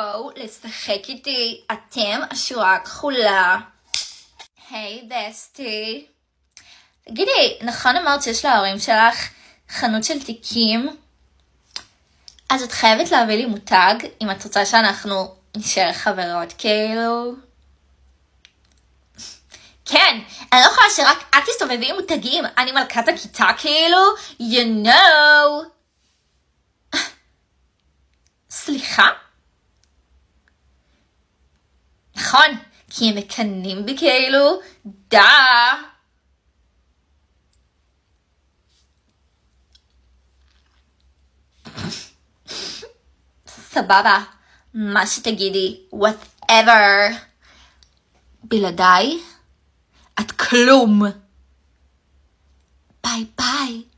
בואו לשחק איתי, אתם השורה הכחולה. היי בסטי. תגידי, נכון אמרת שיש להורים שלך חנות של תיקים? אז את חייבת להביא לי מותג אם את רוצה שאנחנו נשאר חברות כאילו. כן, אני לא יכולה שרק את תסתובבי עם מותגים, אני מלכת הכיתה כאילו, you know. סליחה? נכון, כי הם מקנים בי כאילו, דה. סבבה, מה שתגידי, whatever. בלעדיי, את כלום. ביי ביי.